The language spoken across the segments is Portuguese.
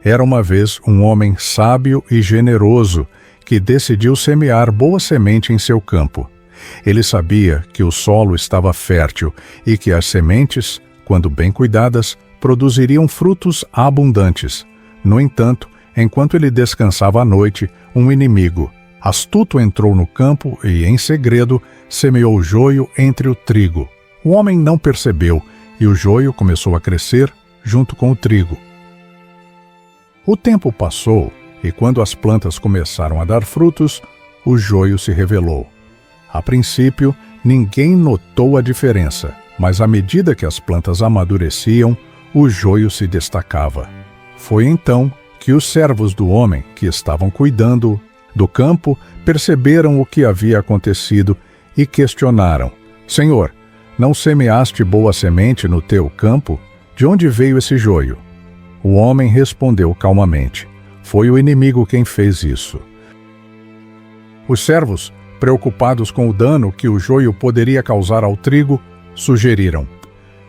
Era uma vez um homem sábio e generoso que decidiu semear boa semente em seu campo. Ele sabia que o solo estava fértil e que as sementes, quando bem cuidadas, produziriam frutos abundantes. No entanto, enquanto ele descansava à noite, um inimigo astuto entrou no campo e, em segredo, semeou o joio entre o trigo. O homem não percebeu e o joio começou a crescer junto com o trigo. O tempo passou e, quando as plantas começaram a dar frutos, o joio se revelou. A princípio, ninguém notou a diferença, mas à medida que as plantas amadureciam, o joio se destacava. Foi então que os servos do homem, que estavam cuidando do campo, perceberam o que havia acontecido e questionaram: Senhor, não semeaste boa semente no teu campo? De onde veio esse joio? O homem respondeu calmamente: Foi o inimigo quem fez isso. Os servos, preocupados com o dano que o joio poderia causar ao trigo, sugeriram: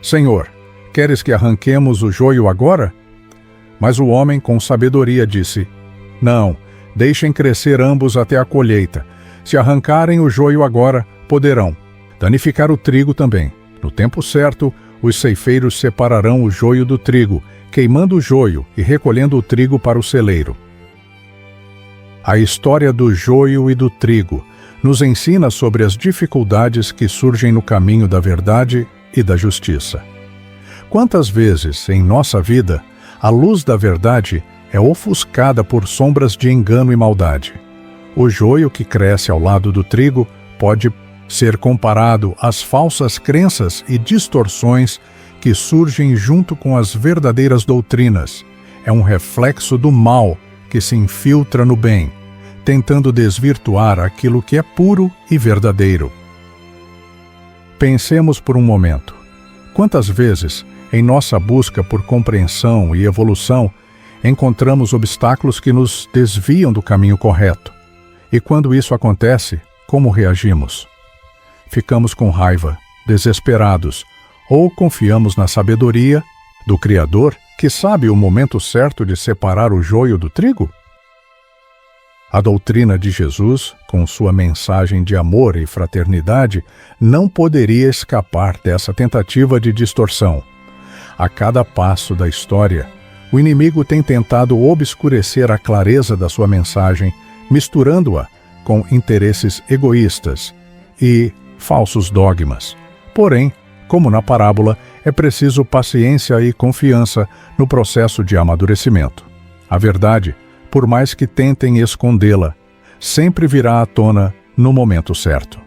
Senhor, queres que arranquemos o joio agora? Mas o homem, com sabedoria, disse: Não, deixem crescer ambos até a colheita. Se arrancarem o joio agora, poderão danificar o trigo também. No tempo certo, os ceifeiros separarão o joio do trigo, queimando o joio e recolhendo o trigo para o celeiro. A história do joio e do trigo nos ensina sobre as dificuldades que surgem no caminho da verdade e da justiça. Quantas vezes, em nossa vida, a luz da verdade é ofuscada por sombras de engano e maldade. O joio que cresce ao lado do trigo pode ser comparado às falsas crenças e distorções que surgem junto com as verdadeiras doutrinas. É um reflexo do mal que se infiltra no bem, tentando desvirtuar aquilo que é puro e verdadeiro. Pensemos por um momento. Quantas vezes, em nossa busca por compreensão e evolução, encontramos obstáculos que nos desviam do caminho correto? E quando isso acontece, como reagimos? Ficamos com raiva, desesperados, ou confiamos na sabedoria do Criador, que sabe o momento certo de separar o joio do trigo? A doutrina de Jesus, com sua mensagem de amor e fraternidade, não poderia escapar dessa tentativa de distorção. A cada passo da história, o inimigo tem tentado obscurecer a clareza da sua mensagem, misturando-a com interesses egoístas e falsos dogmas. Porém, como na parábola, é preciso paciência e confiança no processo de amadurecimento. A verdade, por mais que tentem escondê-la, sempre virá à tona no momento certo.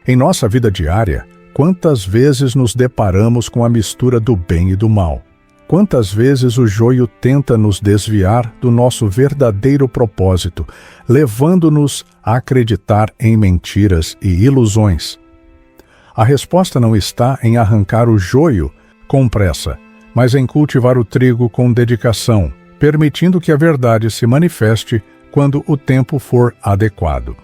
Em nossa vida diária, quantas vezes nos deparamos com a mistura do bem e do mal? Quantas vezes o joio tenta nos desviar do nosso verdadeiro propósito, levando-nos a acreditar em mentiras e ilusões? A resposta não está em arrancar o joio com pressa, mas em cultivar o trigo com dedicação, permitindo que a verdade se manifeste quando o tempo for adequado.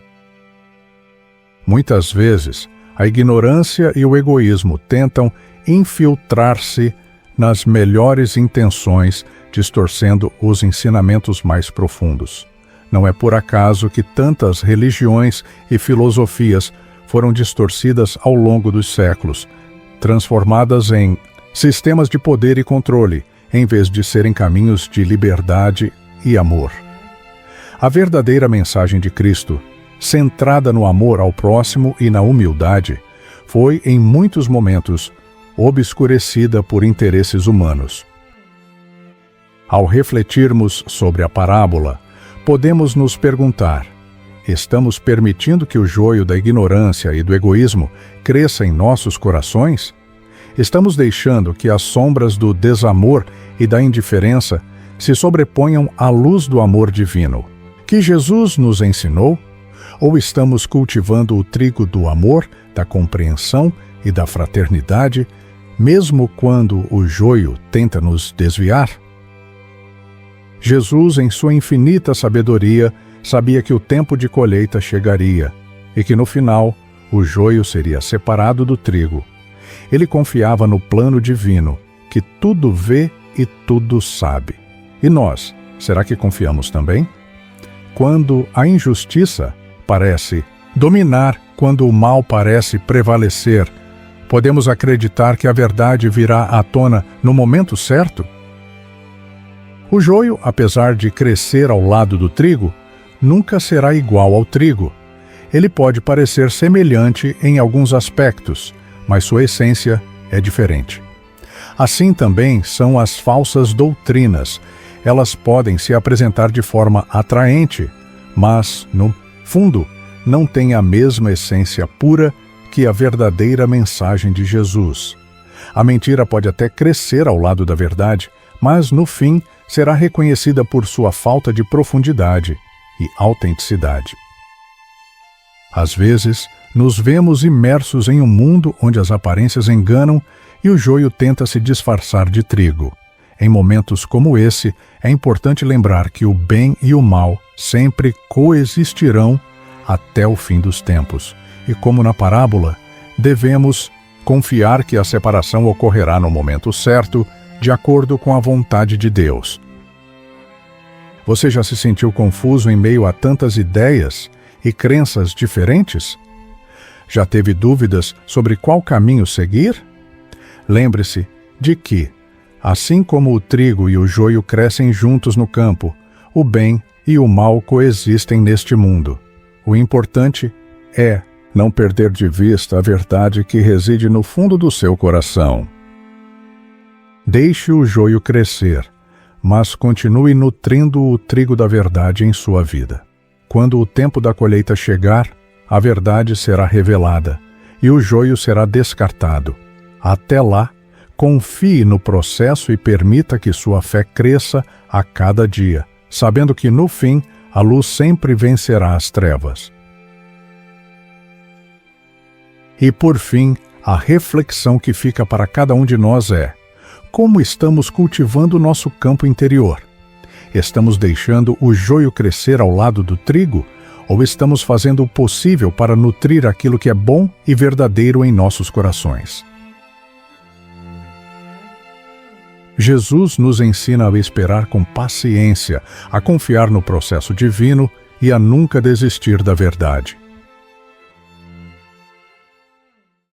Muitas vezes, a ignorância e o egoísmo tentam infiltrar-se nas melhores intenções, distorcendo os ensinamentos mais profundos. Não é por acaso que tantas religiões e filosofias foram distorcidas ao longo dos séculos, transformadas em sistemas de poder e controle, em vez de serem caminhos de liberdade e amor. A verdadeira mensagem de Cristo, centrada no amor ao próximo e na humildade, foi, em muitos momentos, obscurecida por interesses humanos. Ao refletirmos sobre a parábola, podemos nos perguntar: estamos permitindo que o joio da ignorância e do egoísmo cresça em nossos corações? Estamos deixando que as sombras do desamor e da indiferença se sobreponham à luz do amor divino, que Jesus nos ensinou? Ou estamos cultivando o trigo do amor, da compreensão e da fraternidade, mesmo quando o joio tenta nos desviar? Jesus, em sua infinita sabedoria, sabia que o tempo de colheita chegaria e que, no final, o joio seria separado do trigo. Ele confiava no plano divino, que tudo vê e tudo sabe. E nós, será que confiamos também? Quando a injustiça parece dominar, quando o mal parece prevalecer, podemos acreditar que a verdade virá à tona no momento certo? O joio, apesar de crescer ao lado do trigo, nunca será igual ao trigo. Ele pode parecer semelhante em alguns aspectos, mas sua essência é diferente. Assim também são as falsas doutrinas. Elas podem se apresentar de forma atraente, mas, no fundo, não têm a mesma essência pura que a verdadeira mensagem de Jesus. A mentira pode até crescer ao lado da verdade, mas, no fim, será reconhecida por sua falta de profundidade e autenticidade. Às vezes, nos vemos imersos em um mundo onde as aparências enganam e o joio tenta se disfarçar de trigo. Em momentos como esse, é importante lembrar que o bem e o mal sempre coexistirão até o fim dos tempos. E como na parábola, devemos confiar que a separação ocorrerá no momento certo, de acordo com a vontade de Deus. Você já se sentiu confuso em meio a tantas ideias e crenças diferentes? Já teve dúvidas sobre qual caminho seguir? Lembre-se de que, assim como o trigo e o joio crescem juntos no campo, o bem e o mal coexistem neste mundo. O importante é não perder de vista a verdade que reside no fundo do seu coração. Deixe o joio crescer, mas continue nutrindo o trigo da verdade em sua vida. Quando o tempo da colheita chegar, a verdade será revelada e o joio será descartado. Até lá, confie no processo e permita que sua fé cresça a cada dia, sabendo que, no fim, a luz sempre vencerá as trevas. E, por fim, a reflexão que fica para cada um de nós é: como estamos cultivando o nosso campo interior? Estamos deixando o joio crescer ao lado do trigo? Ou estamos fazendo o possível para nutrir aquilo que é bom e verdadeiro em nossos corações? Jesus nos ensina a esperar com paciência, a confiar no processo divino e a nunca desistir da verdade.